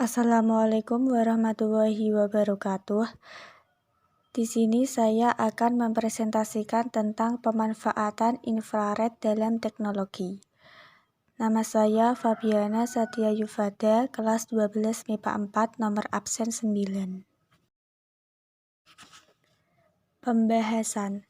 Assalamualaikum warahmatullahi wabarakatuh. Di sini saya akan mempresentasikan tentang pemanfaatan infrared dalam teknologi. Nama saya Fabiana Satya Yufada, kelas 12 MIPA 4, nomor absen 9. Pembahasan.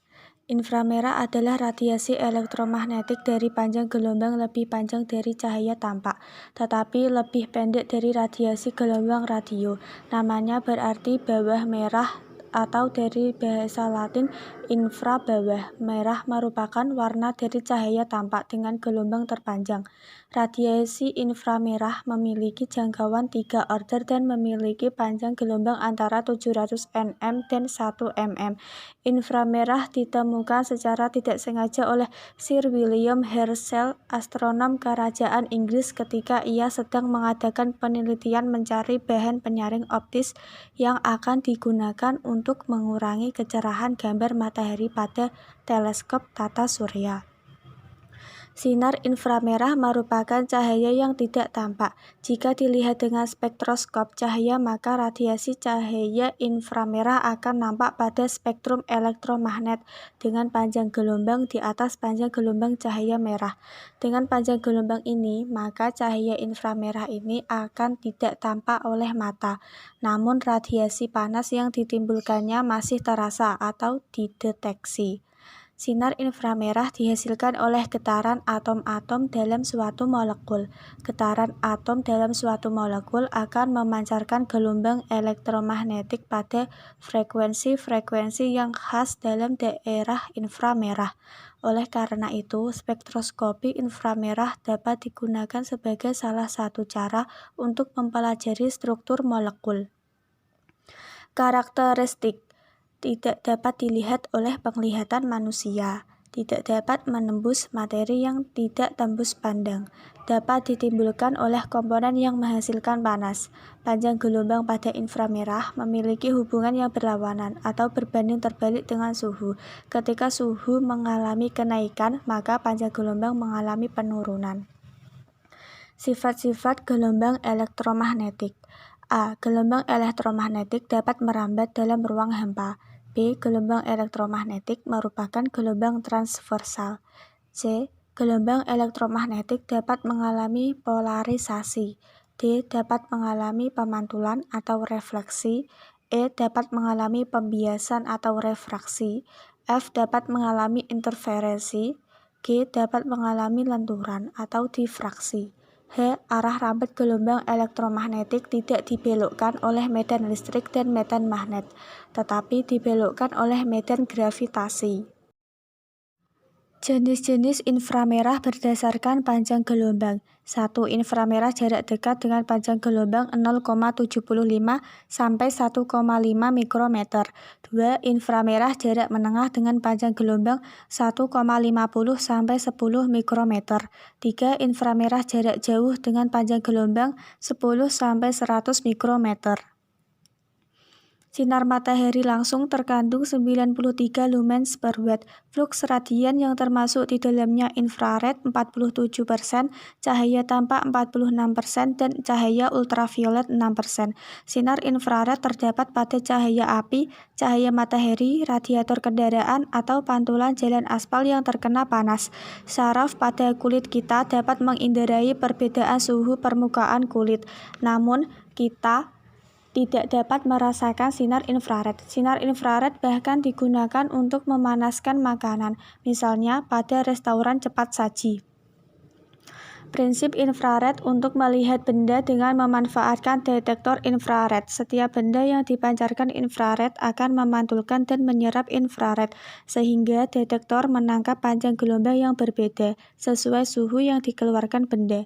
Inframerah adalah radiasi elektromagnetik dari panjang gelombang lebih panjang dari cahaya tampak, tetapi lebih pendek dari radiasi gelombang radio. Namanya berarti bawah merah atau dari bahasa Latin infra bawah. Merah merupakan warna dari cahaya tampak dengan gelombang terpanjang. Radiasi inframerah memiliki jangkauan 3 order dan memiliki panjang gelombang antara 700 nm dan 1 mm. Inframerah ditemukan secara tidak sengaja oleh Sir William Herschel, astronom kerajaan Inggris, ketika ia sedang mengadakan penelitian mencari bahan penyaring optis yang akan digunakan untuk mengurangi kecerahan gambar matahari pada teleskop tata surya. Sinar inframerah merupakan cahaya yang tidak tampak. Jika dilihat dengan spektroskop cahaya, maka radiasi cahaya inframerah akan nampak pada spektrum elektromagnet dengan panjang gelombang di atas panjang gelombang cahaya merah. Dengan panjang gelombang ini, maka cahaya inframerah ini akan tidak tampak oleh mata. Namun radiasi panas yang ditimbulkannya masih terasa atau dideteksi. Sinar inframerah dihasilkan oleh getaran atom-atom dalam suatu molekul. Getaran atom dalam suatu molekul akan memancarkan gelombang elektromagnetik pada frekuensi-frekuensi yang khas dalam daerah inframerah. Oleh karena itu, spektroskopi inframerah dapat digunakan sebagai salah satu cara untuk mempelajari struktur molekul. Karakteristik tidak dapat dilihat oleh penglihatan manusia, tidak dapat menembus materi yang tidak tembus pandang, dapat ditimbulkan oleh komponen yang menghasilkan panas. Panjang gelombang pada inframerah memiliki hubungan yang berlawanan atau berbanding terbalik dengan suhu. Ketika suhu mengalami kenaikan, maka panjang gelombang mengalami penurunan. Sifat-sifat gelombang elektromagnetik. A. Gelombang elektromagnetik dapat merambat dalam ruang hampa. B. Gelombang elektromagnetik merupakan gelombang transversal. C. Gelombang elektromagnetik dapat mengalami polarisasi. D. Dapat mengalami pemantulan atau refleksi. E. Dapat mengalami pembiasan atau refraksi. F. Dapat mengalami interferensi. G. Dapat mengalami lenturan atau difraksi. H. Arah rambat gelombang elektromagnetik tidak dibelokkan oleh medan listrik dan medan magnet, tetapi dibelokkan oleh medan gravitasi. Jenis-jenis inframerah berdasarkan panjang gelombang. 1. Inframerah jarak dekat dengan panjang gelombang 0,75 sampai 1,5 mikrometer. 2. Inframerah jarak menengah dengan panjang gelombang 1,50 sampai 10 mikrometer. 3. Inframerah jarak jauh dengan panjang gelombang 10 sampai 100 mikrometer. Sinar matahari langsung terkandung 93 lumens per watt. Flux radian yang termasuk di dalamnya infrared 47%, cahaya tampak 46%, dan cahaya ultraviolet 6%. Sinar infrared terdapat pada cahaya api, cahaya matahari, radiator kendaraan, atau pantulan jalan aspal yang terkena panas. Saraf pada kulit kita dapat mengendarai perbedaan suhu permukaan kulit. Namun, kita tidak dapat merasakan sinar infrared. Sinar infrared bahkan digunakan untuk memanaskan makanan, misalnya pada restoran cepat saji. Prinsip infrared untuk melihat benda dengan memanfaatkan detektor infrared. Setiap benda yang dipancarkan infrared akan memantulkan dan menyerap infrared, sehingga detektor menangkap panjang gelombang yang berbeda sesuai suhu yang dikeluarkan benda.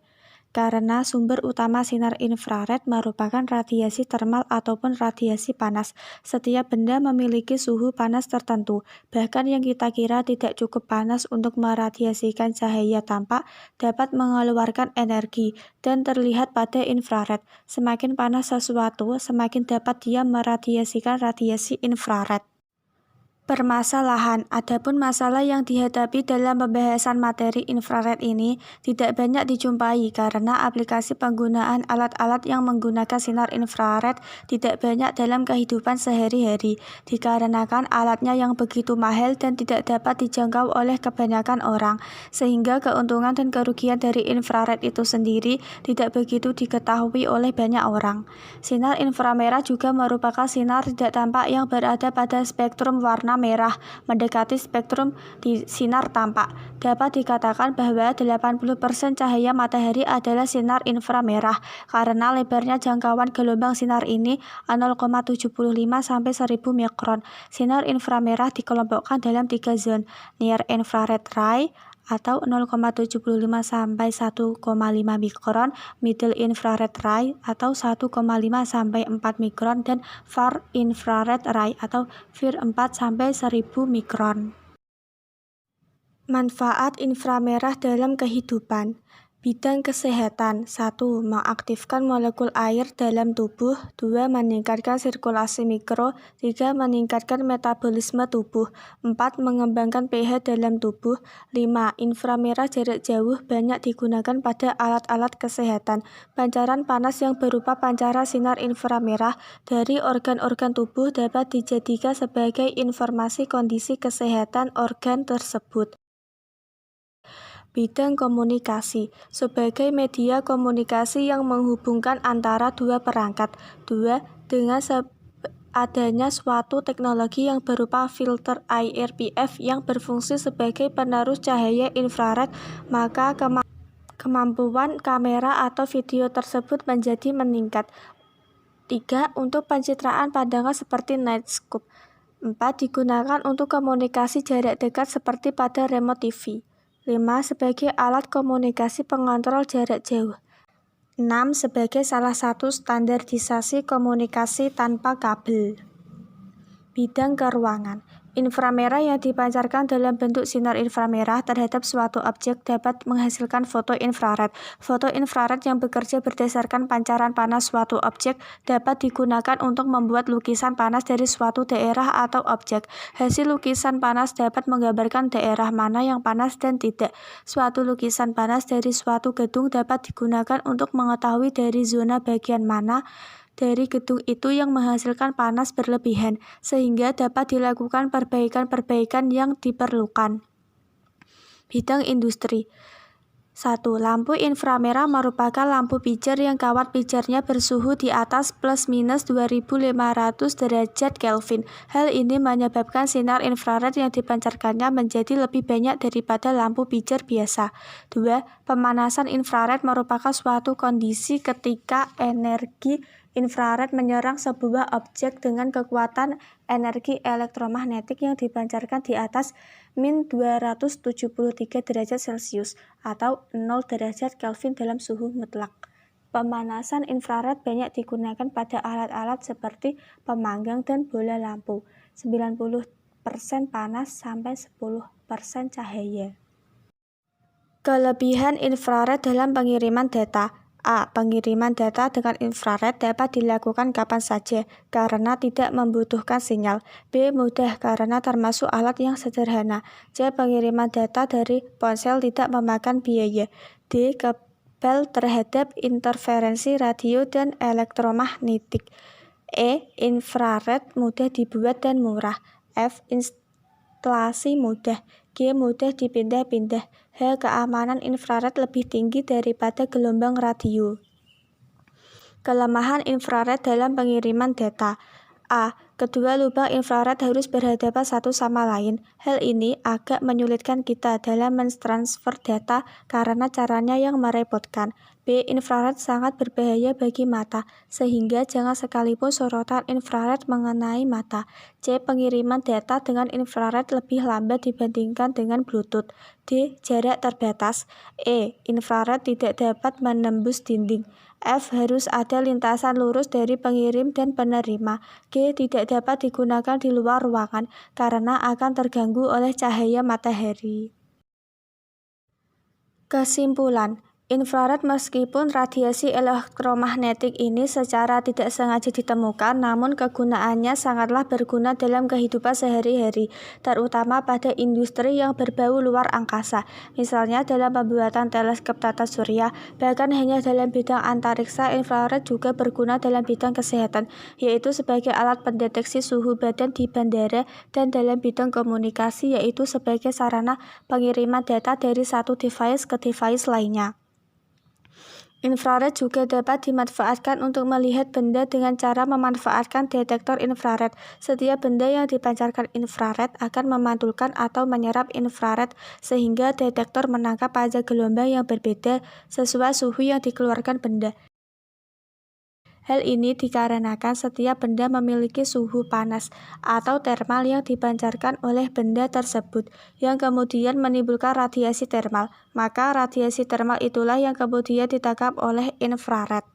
Karena sumber utama sinar infrared merupakan radiasi termal ataupun radiasi panas, setiap benda memiliki suhu panas tertentu. Bahkan yang kita kira tidak cukup panas untuk meradiasikan cahaya tampak, dapat mengeluarkan energi dan terlihat pada infrared. Semakin panas sesuatu, semakin dapat dia meradiasikan radiasi infrared. Permasalahan. Adapun masalah yang dihadapi dalam pembahasan materi infrared ini tidak banyak dijumpai karena aplikasi penggunaan alat-alat yang menggunakan sinar infrared tidak banyak dalam kehidupan sehari-hari, dikarenakan alatnya yang begitu mahal dan tidak dapat dijangkau oleh kebanyakan orang, sehingga keuntungan dan kerugian dari infrared itu sendiri tidak begitu diketahui oleh banyak orang. Sinar inframerah juga merupakan sinar tidak tampak yang berada pada spektrum warna merah, mendekati spektrum di sinar tampak. Dapat dikatakan bahwa 80% cahaya matahari adalah sinar inframerah, karena lebarnya jangkauan gelombang sinar ini 0,75 sampai 1000 mikron. Sinar inframerah dikelompokkan dalam 3 zona, near infrared ray atau 0,75 sampai 1,5 mikron, middle infrared ray atau 1,5 sampai 4 mikron, dan far infrared ray atau FIR 4 sampai 1000 mikron. Manfaat inframerah dalam kehidupan. Bidang kesehatan. 1. Mengaktifkan molekul air dalam tubuh. 2. Meningkatkan sirkulasi mikro. 3. Meningkatkan metabolisme tubuh. 4. Mengembangkan pH dalam tubuh. 5. Inframerah jarak jauh banyak digunakan pada alat-alat kesehatan. Pancaran panas yang berupa pancaran sinar inframerah dari organ-organ tubuh dapat dijadikan sebagai informasi kondisi kesehatan organ tersebut. Bidang komunikasi. Sebagai media komunikasi yang menghubungkan antara dua perangkat. 2. Dengan adanya suatu teknologi yang berupa filter IRPF yang berfungsi sebagai penerus cahaya infrared, maka kemampuan kamera atau video tersebut menjadi meningkat. 3. Untuk pencitraan pandangan seperti night scope. 4. Digunakan untuk komunikasi jarak dekat seperti pada remote TV. 5. Sebagai alat komunikasi pengontrol jarak jauh. 6. Sebagai salah satu standarisasi komunikasi tanpa kabel. Bidang keruangan. Inframerah yang dipancarkan dalam bentuk sinar inframerah terhadap suatu objek dapat menghasilkan foto infrared. Foto infrared yang bekerja berdasarkan pancaran panas suatu objek dapat digunakan untuk membuat lukisan panas dari suatu daerah atau objek. Hasil lukisan panas dapat menggambarkan daerah mana yang panas dan tidak. Suatu lukisan panas dari suatu gedung dapat digunakan untuk mengetahui dari zona bagian mana dari gedung itu yang menghasilkan panas berlebihan, sehingga dapat dilakukan perbaikan-perbaikan yang diperlukan. Bidang industri. 1. Lampu inframerah merupakan lampu pijar yang kawat pijarnya bersuhu di atas plus-minus 2500 derajat Kelvin. Hal ini menyebabkan sinar infrared yang dipancarkannya menjadi lebih banyak daripada lampu pijar biasa. 2. Pemanasan infrared merupakan suatu kondisi ketika energi infrared menyerang sebuah objek dengan kekuatan energi elektromagnetik yang dipancarkan di atas -273 derajat Celcius atau 0 derajat Kelvin dalam suhu mutlak. Pemanasan infrared banyak digunakan pada alat-alat seperti pemanggang dan bola lampu. 90% panas sampai 10% cahaya. Kelebihan infrared dalam pengiriman data. A. Pengiriman data dengan infrared dapat dilakukan kapan saja karena tidak membutuhkan sinyal. B. Mudah karena termasuk alat yang sederhana. C. Pengiriman data dari ponsel tidak memakan biaya. D. Kebal terhadap interferensi radio dan elektromagnetik. E. Infrared mudah dibuat dan murah. F. Instalasi mudah. G. Mudah dipindah-pindah. H. Keamanan infrared lebih tinggi daripada gelombang radio. Kelemahan infrared dalam pengiriman data. A. Kedua lubang infrared harus berhadapan satu sama lain. Hal ini agak menyulitkan kita dalam mentransfer data karena caranya yang merepotkan. B. Infrared sangat berbahaya bagi mata, sehingga jangan sekalipun sorotan infrared mengenai mata. C. Pengiriman data dengan infrared lebih lambat dibandingkan dengan Bluetooth. D. Jarak terbatas. E. Infrared tidak dapat menembus dinding. F. Harus ada lintasan lurus dari pengirim dan penerima. G. Tidak dapat digunakan di luar ruangan karena akan terganggu oleh cahaya matahari. Kesimpulan, Infrared meskipun radiasi elektromagnetik ini secara tidak sengaja ditemukan, namun kegunaannya sangatlah berguna dalam kehidupan sehari-hari, terutama pada industri yang berbau luar angkasa, misalnya dalam pembuatan teleskop tata surya. Bahkan hanya dalam bidang antariksa, infrared juga berguna dalam bidang kesehatan, yaitu sebagai alat pendeteksi suhu badan di bandara, dan dalam bidang komunikasi, yaitu sebagai sarana pengiriman data dari satu device ke device lainnya. Infrared juga dapat dimanfaatkan untuk melihat benda dengan cara memanfaatkan detektor infrared. Setiap benda yang dipancarkan infrared akan memantulkan atau menyerap infrared, sehingga detektor menangkap panjang gelombang yang berbeda sesuai suhu yang dikeluarkan benda. Hal ini dikarenakan setiap benda memiliki suhu panas atau termal yang dipancarkan oleh benda tersebut, yang kemudian menimbulkan radiasi termal. Maka radiasi termal itulah yang kemudian ditangkap oleh infrared.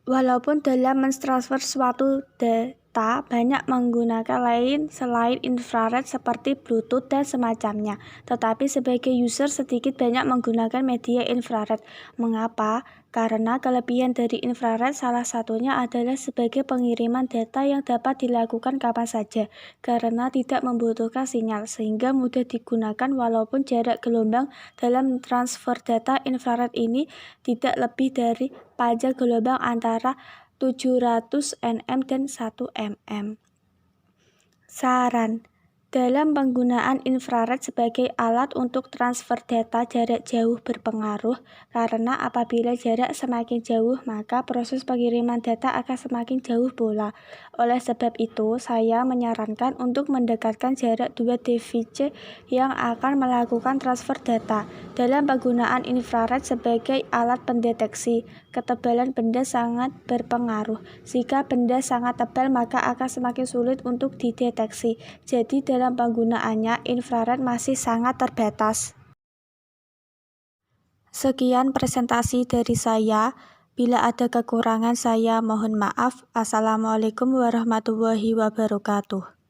Walaupun dalam mentransfer suatu data banyak menggunakan lain selain infrared seperti Bluetooth dan semacamnya, tetapi sebagai user sedikit banyak menggunakan media infrared. Mengapa? Karena kelebihan dari infrared salah satunya adalah sebagai pengiriman data yang dapat dilakukan kapan saja, karena tidak membutuhkan sinyal, sehingga mudah digunakan walaupun jarak gelombang dalam transfer data infrared ini tidak lebih dari panjang gelombang antara 700 nm dan 1 mm. Saran: dalam penggunaan infrared sebagai alat untuk transfer data, jarak jauh berpengaruh, karena apabila jarak semakin jauh maka proses pengiriman data akan semakin jauh pula. Oleh sebab itu, saya menyarankan untuk mendekatkan jarak dua device yang akan melakukan transfer data. Dalam penggunaan infrared sebagai alat pendeteksi, ketebalan benda sangat berpengaruh. Jika benda sangat tebal maka akan semakin sulit untuk dideteksi. Jadi dalam penggunaannya, infrared masih sangat terbatas. Sekian presentasi dari saya. Bila ada kekurangan saya mohon maaf. Assalamualaikum warahmatullahi wabarakatuh.